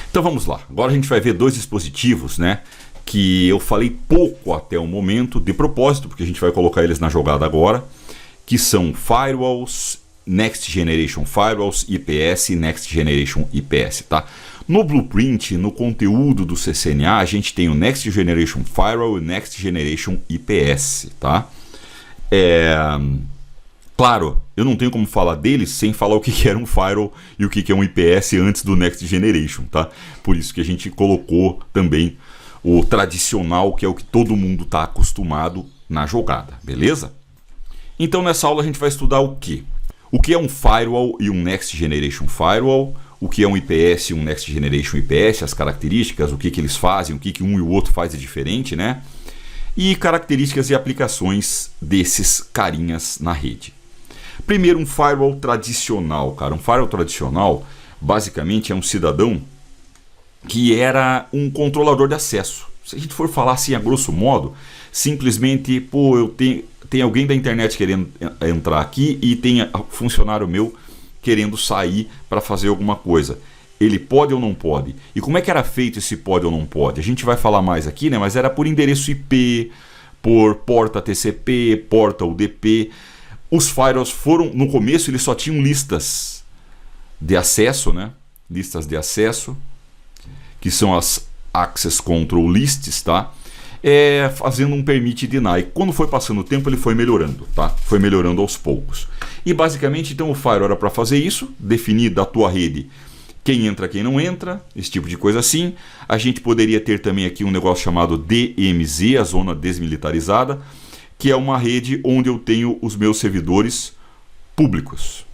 Então vamos lá, agora a gente vai ver dois dispositivos, né, que eu falei pouco até o momento, de propósito, porque a gente vai colocar eles na jogada agora, que são Firewalls, Next Generation Firewalls, IPS e Next Generation IPS, tá? No blueprint, no conteúdo do CCNA, a gente tem o Next Generation Firewall e o Next Generation IPS, tá? Claro, eu não tenho como falar deles sem falar o que era um Firewall e o que é um IPS antes do Next Generation, tá? Por isso que a gente colocou também o tradicional, que é o que todo mundo está acostumado na jogada, beleza? Então nessa aula a gente vai estudar o quê? O que é um Firewall e um Next Generation Firewall, o que é um IPS e um Next Generation IPS, as características, o que eles fazem, o que um e o outro faz de diferente, né? E características e aplicações desses carinhas na rede. Primeiro, um Firewall tradicional, cara. Um Firewall tradicional, basicamente, é um cidadão que era um controlador de acesso. Se a gente for falar assim a grosso modo, simplesmente, pô, tem alguém da internet querendo entrar aqui e tem funcionário meu querendo sair para fazer alguma coisa. Ele pode ou não pode? E como é que era feito esse pode ou não pode? A gente vai falar mais aqui, né? Mas era por endereço IP, por porta TCP, porta UDP. Os firewalls foram, no começo, eles só tinham listas de acesso, né? Listas de acesso, que são as Access Control Lists, tá? Fazendo um permit deny. Quando foi passando o tempo, ele foi melhorando, tá? Foi melhorando aos poucos. E basicamente, então, o firewall era para fazer isso, definir da tua rede quem entra, quem não entra, esse tipo de coisa assim. A gente poderia ter também aqui um negócio chamado DMZ, a zona desmilitarizada, que é uma rede onde eu tenho os meus servidores públicos,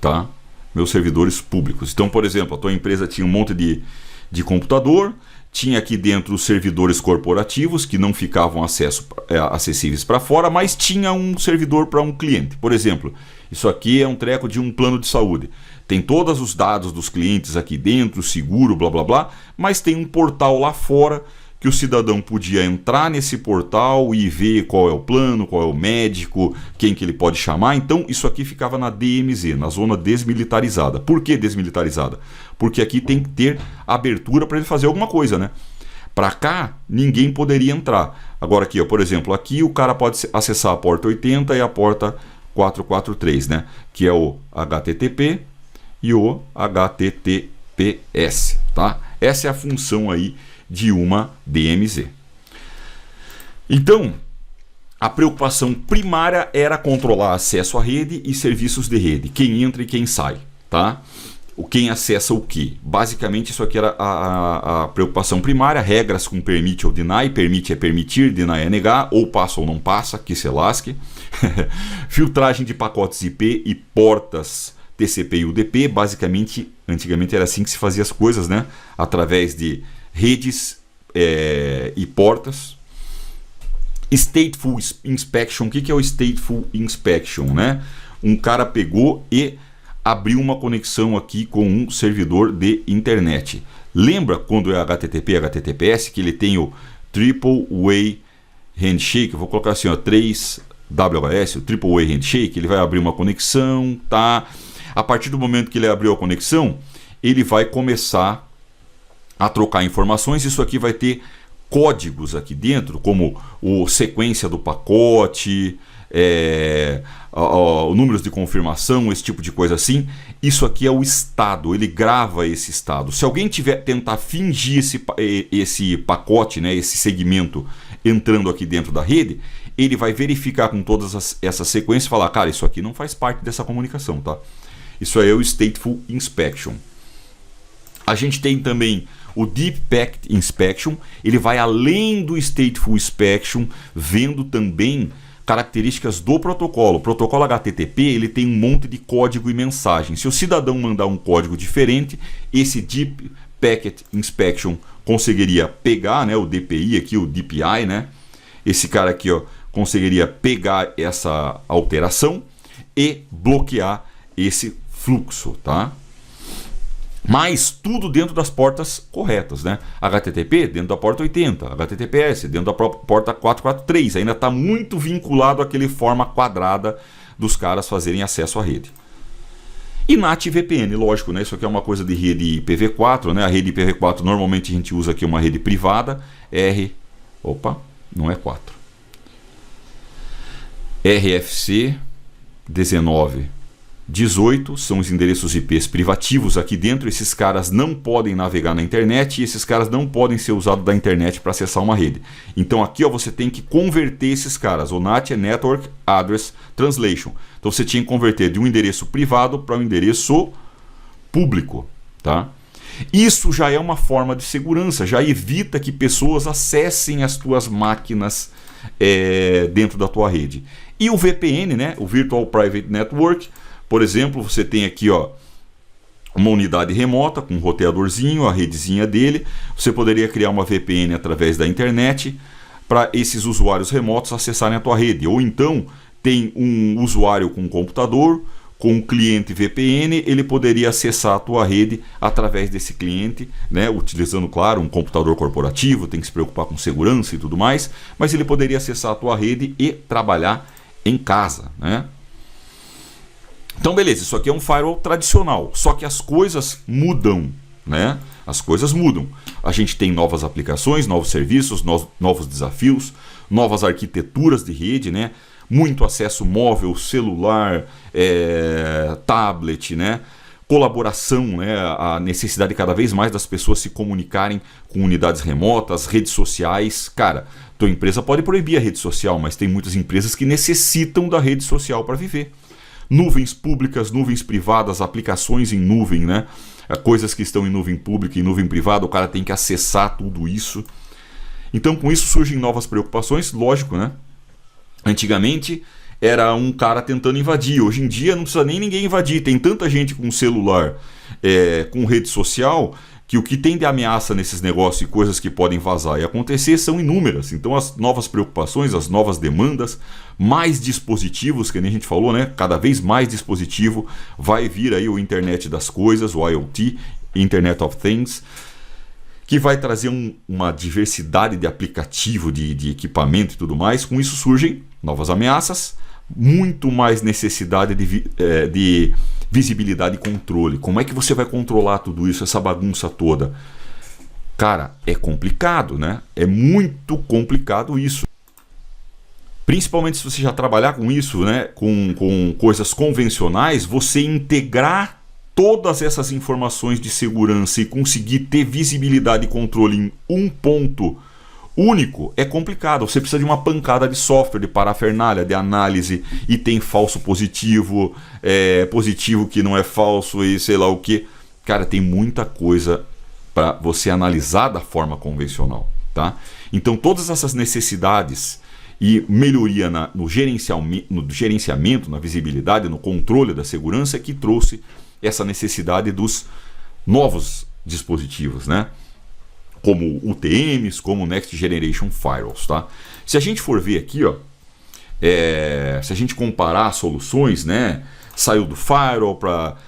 tá? Meus servidores públicos. Então, por exemplo, a tua empresa tinha um monte de computador, tinha aqui dentro os servidores corporativos que não ficavam acessíveis para fora, mas tinha um servidor para um cliente. Por exemplo, isso aqui é um treco de um plano de saúde. Tem todos os dados dos clientes aqui dentro, seguro, blá blá blá, mas tem um portal lá fora que o cidadão podia entrar nesse portal e ver qual é o plano, qual é o médico, quem que ele pode chamar. Então isso aqui ficava na DMZ, na zona desmilitarizada. Por que desmilitarizada? Porque aqui tem que ter abertura para ele fazer alguma coisa, né? Para cá ninguém poderia entrar. Agora aqui, ó, por exemplo, aqui o cara pode acessar a porta 80 e a porta 443, né? Que é o HTTP e o HTTPS, tá? Essa é a função aí de uma DMZ. Então, a preocupação primária era controlar acesso à rede e serviços de rede, quem entra e quem sai, tá? Quem acessa o que? Basicamente isso aqui era a preocupação primária, regras com permit ou deny, permit é permitir, deny é negar, ou passa ou não passa, que se lasque. Filtragem de pacotes IP e portas TCP e UDP, basicamente, antigamente era assim que se fazia as coisas, né? Através de redes e portas. Stateful Inspection. O que é o Stateful Inspection, né? Um cara pegou e abriu uma conexão aqui com um servidor de internet. Lembra quando é HTTP, HTTPS, que ele tem o Triple Way Handshake? Eu vou colocar assim, ó, 3WS, o Triple Way Handshake. Ele vai abrir uma conexão, tá? A partir do momento que ele abriu a conexão, ele vai começar a trocar informações. Isso aqui vai ter códigos aqui dentro, como o sequência do pacote, o números de confirmação, esse tipo de coisa assim. Isso aqui é o estado, ele grava esse estado. Se alguém tentar fingir esse pacote, né, esse segmento entrando aqui dentro da rede, ele vai verificar com todas essas sequências e falar, cara, isso aqui não faz parte dessa comunicação, tá? Isso aí é o Stateful Inspection. A gente tem também o Deep Packet Inspection. Ele vai além do Stateful Inspection, vendo também características do protocolo. O protocolo HTTP ele tem um monte de código e mensagem. Se o cidadão mandar um código diferente, esse Deep Packet Inspection conseguiria pegar, né, o DPI aqui, o DPI, né? Esse cara aqui, ó, conseguiria pegar essa alteração e bloquear esse fluxo, tá? Mas tudo dentro das portas corretas, né? HTTP dentro da porta 80, HTTPS dentro da porta 443. Ainda está muito vinculado àquele forma quadrada dos caras fazerem acesso à rede. E NAT e VPN, lógico, né? Isso aqui é uma coisa de rede IPv4, né? A rede IPv4 normalmente a gente usa aqui uma rede privada, não é 4. RFC 1918 são os endereços IPs privativos aqui dentro. Esses caras não podem navegar na internet e esses caras não podem ser usados da internet para acessar uma rede. Então aqui, ó, você tem que converter esses caras. O NAT é Network Address Translation. Então você tinha que converter de um endereço privado para um endereço público, tá? Isso já é uma forma de segurança, já evita que pessoas acessem as tuas máquinas dentro da tua rede. E o VPN, né, o Virtual Private Network, por exemplo, você tem aqui, ó, uma unidade remota com um roteadorzinho, a redezinha dele. Você poderia criar uma VPN através da internet para esses usuários remotos acessarem a tua rede. Ou então tem um usuário com um computador, com um cliente VPN, ele poderia acessar a tua rede através desse cliente, né, utilizando, claro, um computador corporativo, tem que se preocupar com segurança e tudo mais, mas ele poderia acessar a tua rede e trabalhar em casa, né? Então, beleza, isso aqui é um firewall tradicional, só que as coisas mudam, né? As coisas mudam. A gente tem novas aplicações, novos serviços, novos desafios, novas arquiteturas de rede, né? Muito acesso móvel, celular, tablet, né? Colaboração, né? A necessidade cada vez mais das pessoas se comunicarem com unidades remotas, redes sociais. Cara, tua empresa pode proibir a rede social, mas tem muitas empresas que necessitam da rede social para viver. Nuvens públicas, nuvens privadas, aplicações em nuvem, né? Coisas que estão em nuvem pública e nuvem privada, o cara tem que acessar tudo isso. Então, com isso surgem novas preocupações, lógico, né? Antigamente era um cara tentando invadir, hoje em dia não precisa nem ninguém invadir, tem tanta gente com celular, com rede social, que o que tem de ameaça nesses negócios e coisas que podem vazar e acontecer são inúmeras. Então as novas preocupações, as novas demandas, mais dispositivos, que nem a gente falou, né? Cada vez mais dispositivo, vai vir aí o Internet das Coisas, o IoT, Internet of Things, que vai trazer uma diversidade de aplicativo, de equipamento e tudo mais. Com isso surgem novas ameaças, muito mais necessidade de visibilidade e controle. Como é que você vai controlar tudo isso, essa bagunça toda? Cara, é complicado, né? É muito complicado isso. Principalmente se você já trabalhar com isso, né? Com coisas convencionais, você integrar todas essas informações de segurança e conseguir ter visibilidade e controle em um ponto único é complicado. Você precisa de uma pancada de software, de parafernália, de análise, e tem falso positivo, positivo que não é falso e sei lá o que. Cara, tem muita coisa para você analisar da forma convencional, tá? Então todas essas necessidades e melhoria no gerenciamento, na visibilidade, no controle da segurança é que trouxe essa necessidade dos novos dispositivos, né? Como UTMs, como Next Generation Firewalls, tá? Se a gente for ver aqui, ó, se a gente comparar soluções, né? Saiu do Firewall para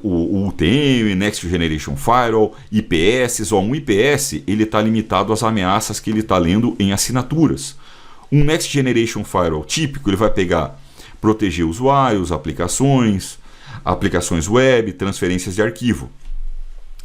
o UTM, Next Generation Firewall, IPS. Um IPS ele está limitado às ameaças que ele está lendo em assinaturas. Um Next Generation Firewall típico, ele vai proteger usuários, aplicações web, transferências de arquivo.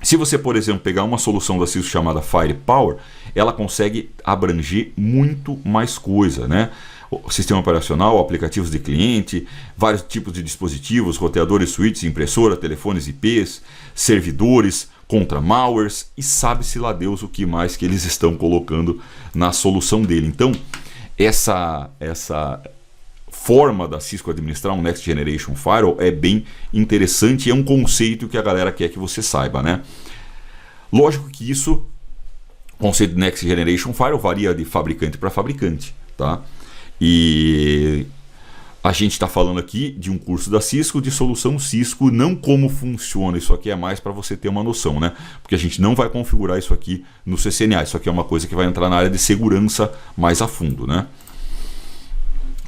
Se você, por exemplo, pegar uma solução da Cisco chamada Firepower, ela consegue abranger muito mais coisa, né? O sistema operacional, aplicativos de cliente, vários tipos de dispositivos, roteadores, switches, impressora, telefones IPs, servidores, contra malwares e sabe-se lá Deus o que mais que eles estão colocando na solução dele. Então, essa forma da Cisco administrar um Next Generation Firewall é bem interessante e é um conceito que a galera quer que você saiba, né? Lógico que o conceito de Next Generation Firewall varia de fabricante para fabricante, tá? E a gente está falando aqui de um curso da Cisco, de solução Cisco, não como funciona. Isso aqui é mais para você ter uma noção, né? Porque a gente não vai configurar isso aqui no CCNA. Isso aqui é uma coisa que vai entrar na área de segurança mais a fundo, né?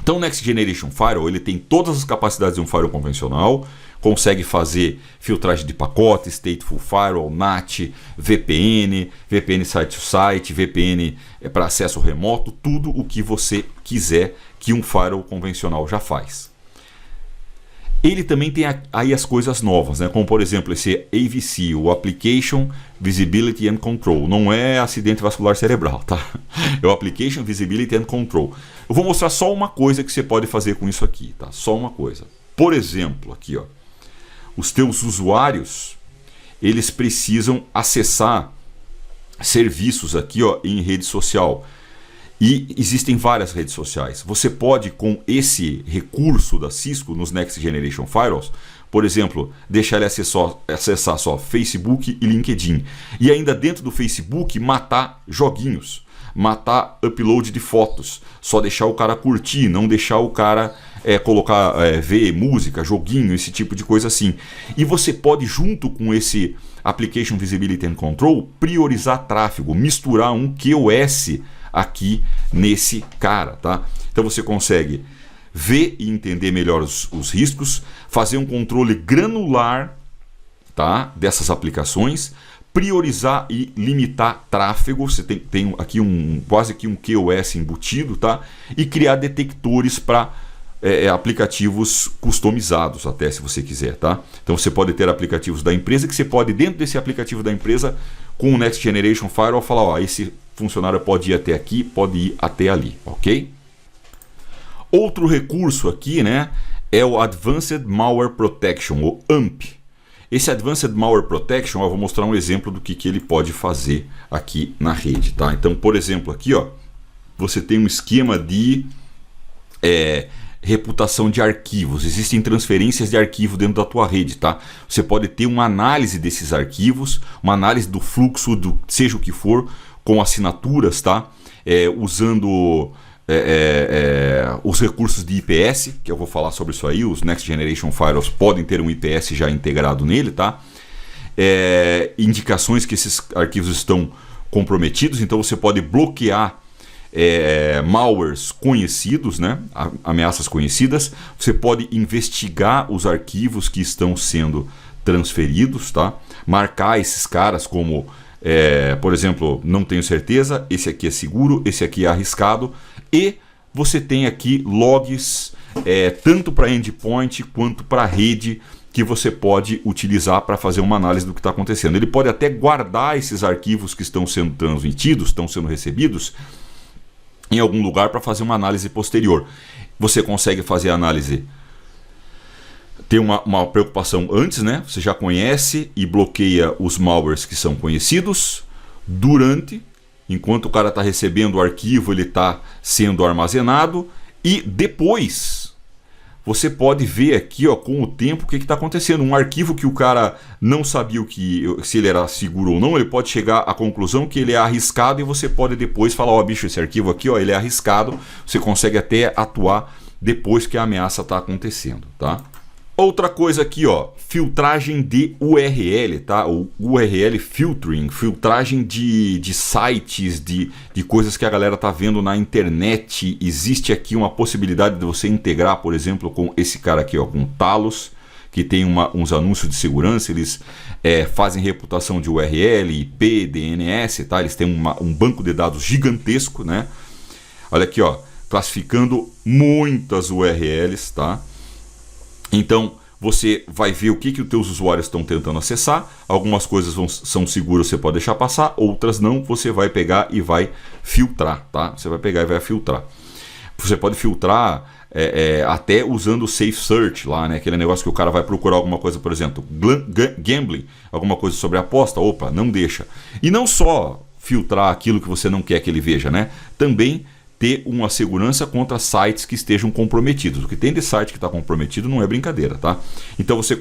Então o Next Generation Firewall ele tem todas as capacidades de um firewall convencional, consegue fazer filtragem de pacotes, Stateful Firewall, NAT, VPN, VPN site-to-site, VPN para acesso remoto, tudo o que você quiser que um firewall convencional já faz. Ele também tem aí as coisas novas, né? Como por exemplo esse AVC, o Application Visibility and Control. Não é acidente vascular cerebral, tá? É o Application Visibility and Control. Eu vou mostrar só uma coisa que você pode fazer com isso aqui, tá? Só uma coisa. Por exemplo, aqui, ó, os teus usuários, eles precisam acessar serviços aqui, ó, em rede social. E existem várias redes sociais. Você pode, com esse recurso da Cisco nos Next Generation Firewalls, por exemplo, deixar ele acessar só Facebook e LinkedIn. E ainda dentro do Facebook, matar joguinhos, matar upload de fotos. Só deixar o cara curtir, não deixar o cara colocar, ver música, joguinho, esse tipo de coisa assim. E você pode, junto com esse Application Visibility and Control, priorizar tráfego, misturar um QoS aqui nesse cara, tá? Então você consegue ver e entender melhor os riscos, fazer um controle granular, tá, dessas aplicações, priorizar e limitar tráfego. Você tem aqui quase que um QoS embutido, tá? E criar detectores para aplicativos customizados, até, se você quiser, tá? Então você pode ter aplicativos da empresa que você pode, dentro desse aplicativo da empresa, com o Next Generation Firewall, falar, ó, esse funcionário pode ir até aqui, pode ir até ali, ok? Outro recurso aqui, né, é o Advanced Malware Protection, o AMP. Esse Advanced Malware Protection, eu vou mostrar um exemplo do que ele pode fazer aqui na rede, tá? Então, por exemplo, aqui, ó, você tem um esquema de reputação de arquivos. Existem transferências de arquivo dentro da tua rede, tá? Você pode ter uma análise desses arquivos, uma análise do fluxo, do seja o que for, com assinaturas, tá? Usando os recursos de IPS, que eu vou falar sobre isso aí. Os Next Generation Firewalls podem ter um IPS já integrado nele, tá? Indicações que esses arquivos estão comprometidos, então você pode bloquear malwares conhecidos, né? Ameaças conhecidas. Você pode investigar os arquivos que estão sendo transferidos, tá? Marcar esses caras como, por exemplo, não tenho certeza, esse aqui é seguro, esse aqui é arriscado. E você tem aqui logs tanto para endpoint quanto para rede, que você pode utilizar para fazer uma análise do que está acontecendo. Ele pode até guardar esses arquivos que estão sendo transmitidos, estão sendo recebidos, em algum lugar para fazer uma análise posterior. Você consegue fazer a análise, ter uma preocupação antes, né? Você já conhece e bloqueia os malwares que são conhecidos. Durante, enquanto o cara está recebendo o arquivo, ele está sendo armazenado. E depois, você pode ver aqui, ó, com o tempo, o que está acontecendo. Um arquivo que o cara não sabia se ele era seguro ou não, ele pode chegar à conclusão que ele é arriscado, e você pode depois falar, ó, bicho, esse arquivo aqui, ó, ele é arriscado. Você consegue até atuar depois que a ameaça está acontecendo, tá? Outra coisa aqui, ó, filtragem de URL, tá? O URL filtering, filtragem de sites, de coisas que a galera tá vendo na internet. Existe aqui uma possibilidade de você integrar, por exemplo, com esse cara aqui, ó, com Talos, que tem uns anúncios de segurança. Eles fazem reputação de URL, IP, DNS, tá? Eles têm um banco de dados gigantesco, né? Olha aqui, ó, classificando muitas URLs, tá? Então, você vai ver o que os teus usuários estão tentando acessar. Algumas coisas são seguras, você pode deixar passar. Outras não, você vai pegar e vai filtrar, tá? Você vai pegar e vai filtrar. Você pode filtrar até usando o Safe Search lá, né? Aquele negócio que o cara vai procurar alguma coisa, por exemplo, gambling, alguma coisa sobre aposta. Opa, não deixa. E não só filtrar aquilo que você não quer que ele veja, né? Também ter uma segurança contra sites que estejam comprometidos. O que tem de site que está comprometido não é brincadeira, tá? Então você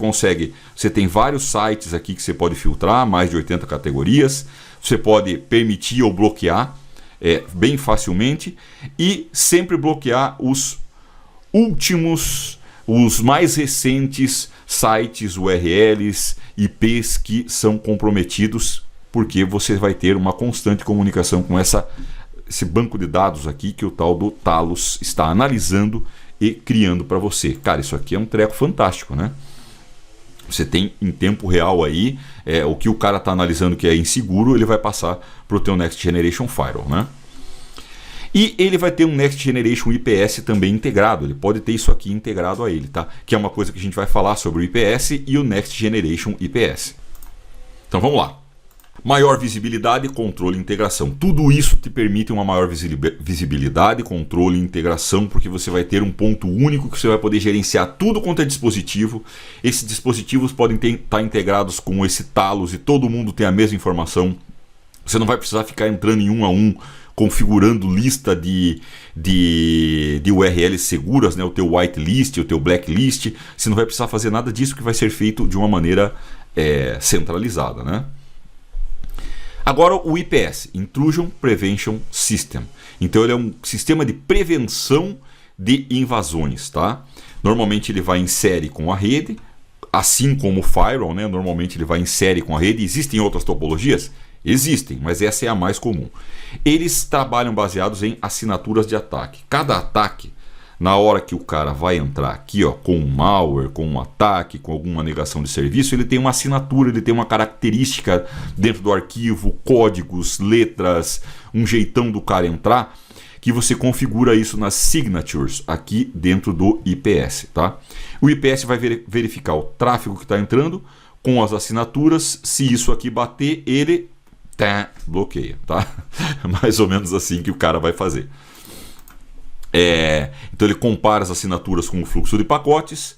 tem vários sites aqui que você pode filtrar, mais de 80 categorias. Você pode permitir ou bloquear bem facilmente, e sempre bloquear os últimos, os mais recentes sites, URLs, IPs que são comprometidos, porque você vai ter uma constante comunicação com esse banco de dados aqui que o tal do Talos está analisando e criando para você. Cara, isso aqui é um treco fantástico, né? Você tem em tempo real aí o que o cara está analisando que é inseguro, ele vai passar para o teu Next Generation Firewall, né? E ele vai ter um Next Generation IPS também integrado, ele pode ter isso aqui integrado a ele, tá? Que é uma coisa que a gente vai falar sobre o IPS e o Next Generation IPS. Então vamos lá. Maior visibilidade, controle e integração. Tudo isso te permite uma maior visibilidade, controle e integração, porque você vai ter um ponto único que você vai poder gerenciar tudo quanto é dispositivo. Esses dispositivos podem estar integrados com esse Talos e todo mundo tem a mesma informação. Você não vai precisar ficar entrando em um a um, configurando lista de URLs seguras, né? O teu whitelist, o teu blacklist. Você não vai precisar fazer nada disso, que vai ser feito de uma maneira centralizada, né? Agora o IPS, Intrusion Prevention System. Então ele é um sistema de prevenção de invasões, tá? Normalmente ele vai em série com a rede, assim como o Firewall, né? Normalmente ele vai em série com a rede. Existem outras topologias? Existem, mas essa é a mais comum. Eles trabalham baseados em assinaturas de ataque. Cada ataque, na hora que o cara vai entrar aqui, ó, com um malware, com um ataque, com alguma negação de serviço, ele tem uma assinatura, ele tem uma característica dentro do arquivo, códigos, letras, um jeitão do cara entrar, que você configura isso nas signatures aqui dentro do IPS, tá? O IPS vai verificar o tráfego que está entrando com as assinaturas. Se isso aqui bater, ele bloqueia, tá? Mais ou menos assim que o cara vai fazer. Então ele compara as assinaturas com o fluxo de pacotes,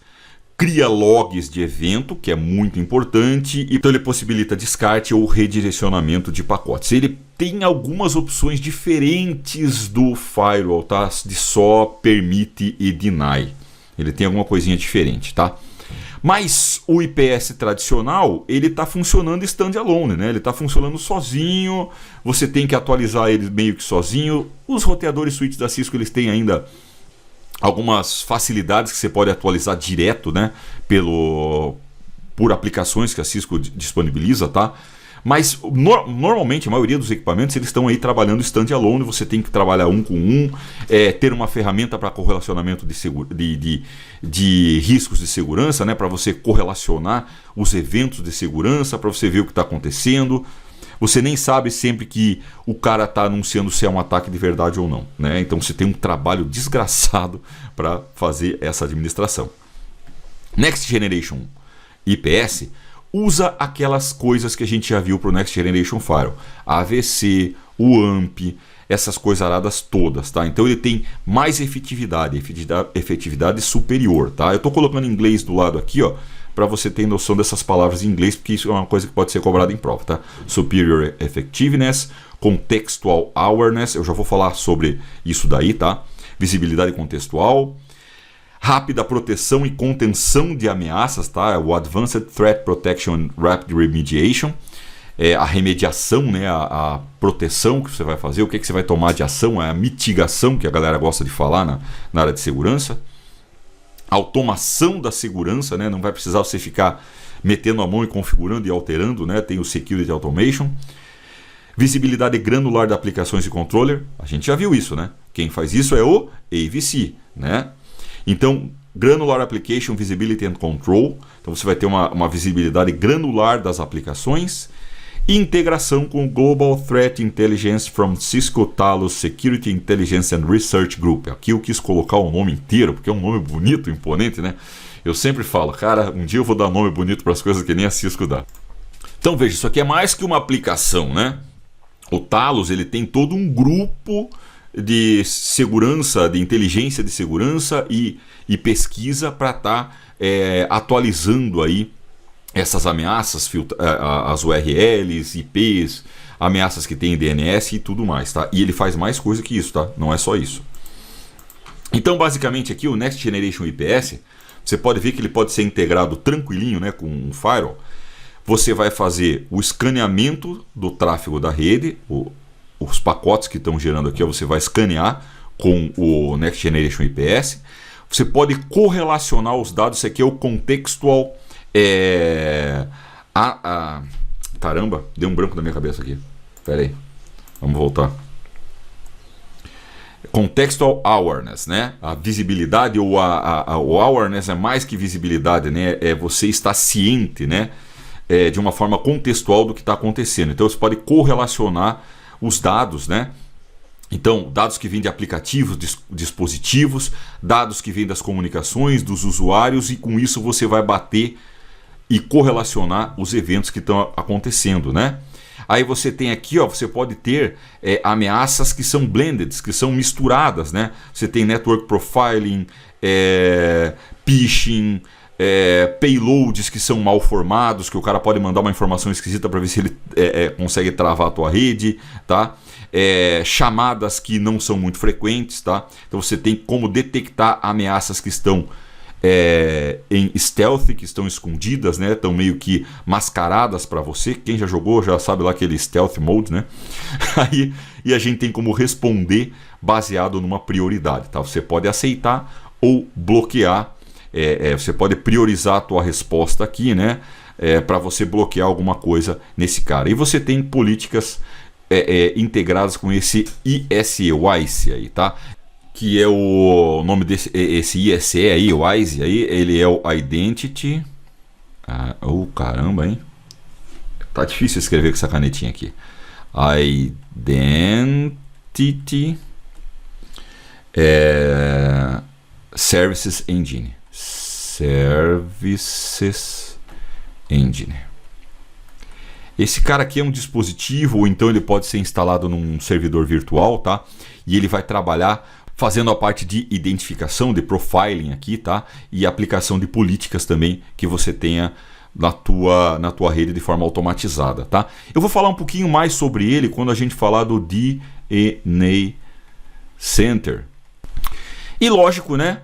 cria logs de evento, que é muito importante, e então ele possibilita descarte ou redirecionamento de pacotes. Ele tem algumas opções diferentes do firewall, tá? De só permite e deny. Ele tem alguma coisinha diferente, tá? Mas o IPS tradicional, ele está funcionando standalone, né? Ele está funcionando sozinho, você tem que atualizar ele meio que sozinho. Os roteadores switch da Cisco, eles têm ainda algumas facilidades que você pode atualizar direto, né? Por aplicações que a Cisco disponibiliza, tá? Mas normalmente a maioria dos equipamentos eles estão aí trabalhando standalone. Você tem que trabalhar um com um, ter uma ferramenta para correlacionamento de riscos de segurança, né? Para você correlacionar os eventos de segurança, para você ver o que está acontecendo. Você nem sabe sempre que o cara está anunciando se é um ataque de verdade ou não, né? Então você tem um trabalho desgraçado para fazer essa administração. Next Generation IPS usa aquelas coisas que a gente já viu para o Next Generation Firewall. AVC, o AMP, essas coisaradas todas, tá? Então ele tem mais efetividade superior, tá? Eu estou colocando em inglês do lado aqui, ó, para você ter noção dessas palavras em inglês, porque isso é uma coisa que pode ser cobrada em prova, tá? Superior Effectiveness, Contextual Awareness, eu já vou falar sobre isso daí, tá? Visibilidade contextual, rápida proteção e contenção de ameaças, tá? O Advanced Threat Protection and Rapid Remediation, a remediação, né? A proteção que você vai fazer, o que você vai tomar de ação, a mitigação, que a galera gosta de falar na área de segurança. Automação da segurança, né? Não vai precisar você ficar metendo a mão e configurando e alterando, né? Tem o Security Automation. Visibilidade granular de aplicações e controller, a gente já viu isso, né? Quem faz isso é o AVC, né? Então, Granular Application Visibility and Control. Então você vai ter uma visibilidade granular das aplicações. E integração com o Global Threat Intelligence from Cisco Talos Security Intelligence and Research Group. Aqui eu quis colocar o nome inteiro, porque é um nome bonito, imponente, né? Eu sempre falo, cara, um dia eu vou dar nome bonito para as coisas que nem a Cisco dá. Então veja, isso aqui é mais que uma aplicação, né? O Talos, ele tem todo um grupo de segurança, de inteligência de segurança e pesquisa para estar atualizando aí essas ameaças, as URLs, IPs, ameaças que tem em DNS e tudo mais, tá? E ele faz mais coisa que isso, tá? Não é só isso. Então, basicamente aqui o Next Generation IPS, você pode ver que ele pode ser integrado tranquilinho, né, com um firewall. Você vai fazer o escaneamento do tráfego da rede, os pacotes que estão gerando aqui, você vai escanear com o Next Generation IPS. Você pode correlacionar os dados. Isso aqui é o contextual. Caramba, deu um branco na minha cabeça aqui. Espera aí, vamos voltar. Contextual Awareness, né? A visibilidade ou o awareness é mais que visibilidade, né? É você estar ciente, né? De uma forma contextual do que está acontecendo. Então você pode correlacionar os dados, né? Então, dados que vêm de aplicativos, dispositivos, dados que vêm das comunicações dos usuários, e com isso você vai bater e correlacionar os eventos que estão acontecendo, né? Aí você tem aqui, ó, você pode ter ameaças que são blended, que são misturadas, né? Você tem network profiling, phishing, payloads que são mal formados, que o cara pode mandar uma informação esquisita para ver se ele consegue travar a tua rede, tá? Chamadas que não são muito frequentes, tá? Então você tem como detectar ameaças que estão em stealth, que estão escondidas, né? Estão meio que mascaradas para você. Quem já jogou já sabe lá aquele stealth mode, né? E a gente tem como responder baseado numa prioridade, tá? Você pode aceitar ou bloquear. Você pode priorizar a tua resposta aqui, né? Para você bloquear alguma coisa nesse cara. E você tem políticas integradas com esse ISE aí, tá? Que é o nome desse esse ISE aí, o WISE aí, ele é o Identity. Caramba, hein? Tá difícil escrever com essa canetinha aqui. Identity Services Engine. Services Engine. Esse cara aqui é um dispositivo, ou então ele pode ser instalado num servidor virtual, tá? E ele vai trabalhar fazendo a parte de identificação, de profiling aqui, tá? E aplicação de políticas também que você tenha na tua rede de forma automatizada, tá? Eu vou falar um pouquinho mais sobre ele quando a gente falar do DNA Center. E lógico, né?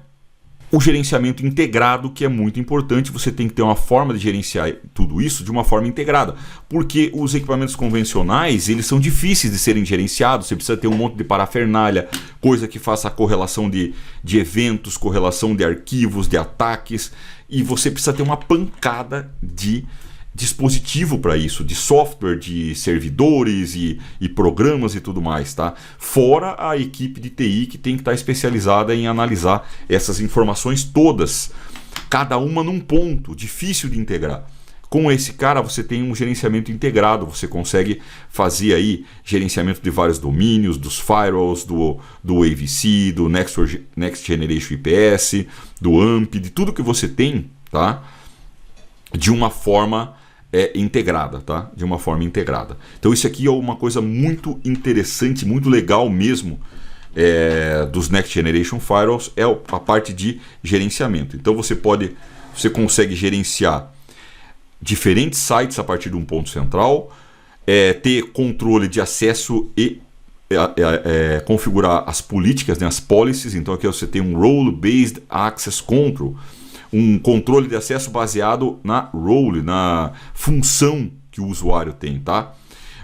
O gerenciamento integrado, que é muito importante. Você tem que ter uma forma de gerenciar tudo isso de uma forma integrada, porque os equipamentos convencionais, eles são difíceis de serem gerenciados. Você precisa ter um monte de parafernália, coisa que faça a correlação de eventos, correlação de arquivos, de ataques, e você precisa ter uma pancada de dispositivo para isso, de software, de servidores e programas e tudo mais, tá? Fora a equipe de TI que tem que estar especializada em analisar essas informações todas, cada uma num ponto, difícil de integrar. Com esse cara você tem um gerenciamento integrado, você consegue fazer aí gerenciamento de vários domínios, dos firewalls, do AVC, do Next Generation IPS, do AMP, de tudo que você tem, tá? De uma forma integrada, tá? De uma forma integrada. Então isso aqui é uma coisa muito interessante, muito legal mesmo dos Next Generation Firewalls, é a parte de gerenciamento. Então você consegue gerenciar diferentes sites a partir de um ponto central, ter controle de acesso e configurar as políticas, né, as policies. Então aqui você tem um Role-Based Access Control, um controle de acesso baseado na role, na função que o usuário tem, tá?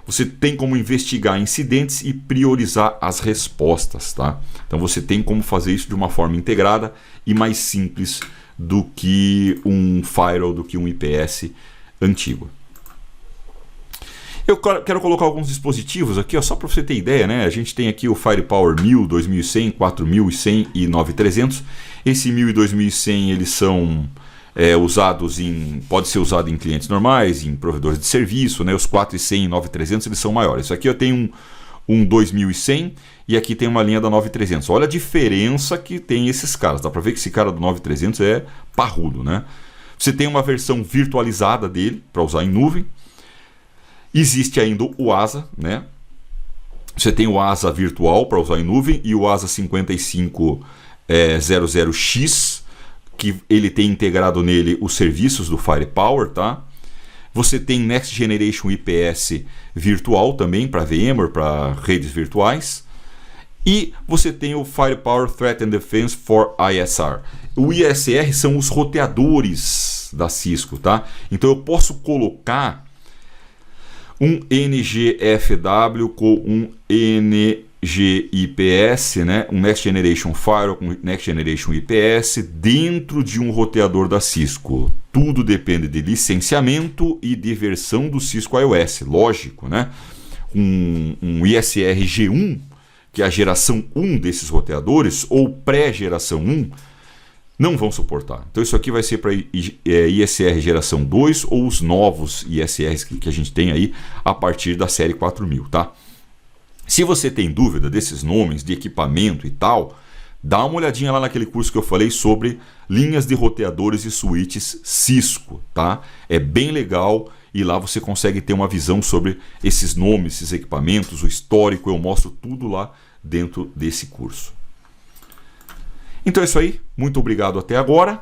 Você tem como investigar incidentes e priorizar as respostas, tá? Então você tem como fazer isso de uma forma integrada e mais simples do que um firewall, do que um IPS antigo. Eu quero colocar alguns dispositivos aqui, ó, só para você ter ideia, né? A gente tem aqui o Firepower 1000, 2100, 4100 e 9300. Esse 1000 e 2100 eles são usados pode ser usado em clientes normais, em provedores de serviço, né? Os 4100 e 9300 eles são maiores. Isso aqui eu tenho um 2100 e aqui tem uma linha da 9300. Olha a diferença que tem esses caras. Dá para ver que esse cara do 9300 é parrudo, né? Você tem uma versão virtualizada dele para usar em nuvem. Existe ainda o ASA, né? Você tem o ASA virtual para usar em nuvem e o ASA 5500X, que ele tem integrado nele os serviços do Firepower, tá? Você tem Next Generation IPS virtual também para VMware, para redes virtuais. E você tem o Firepower Threat and Defense for ISR. O ISR são os roteadores da Cisco, tá? Então eu posso colocar um NGFW com um NGIPS, né? Um Next Generation Firewall com Next Generation IPS dentro de um roteador da Cisco. Tudo depende de licenciamento e de versão do Cisco iOS, lógico, né? Um ISR G1, que é a geração 1 desses roteadores, ou pré-geração 1, não vão suportar. Então isso aqui vai ser para ISR geração 2 ou os novos ISRs que a gente tem aí a partir da série 4000, tá? Se você tem dúvida desses nomes de equipamento e tal, dá uma olhadinha lá naquele curso que eu falei sobre linhas de roteadores e switches Cisco, tá? É bem legal e lá você consegue ter uma visão sobre esses nomes, esses equipamentos, o histórico, eu mostro tudo lá dentro desse curso. Então é isso aí, muito obrigado até agora.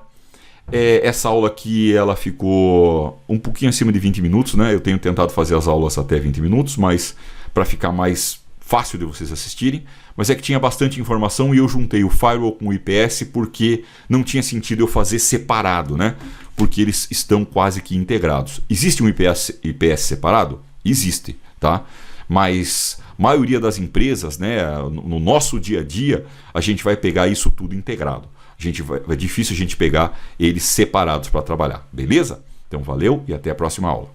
Essa aula aqui ela ficou um pouquinho acima de 20 minutos, né? Eu tenho tentado fazer as aulas até 20 minutos, mas para ficar mais fácil de vocês assistirem, mas é que tinha bastante informação e eu juntei o Firewall com o IPS porque não tinha sentido eu fazer separado, né? Porque eles estão quase que integrados. Existe um IPS separado? Existe, tá? Mas a maioria das empresas, né, no nosso dia a dia, a gente vai pegar isso tudo integrado. É difícil a gente pegar eles separados para trabalhar, beleza? Então valeu e até a próxima aula.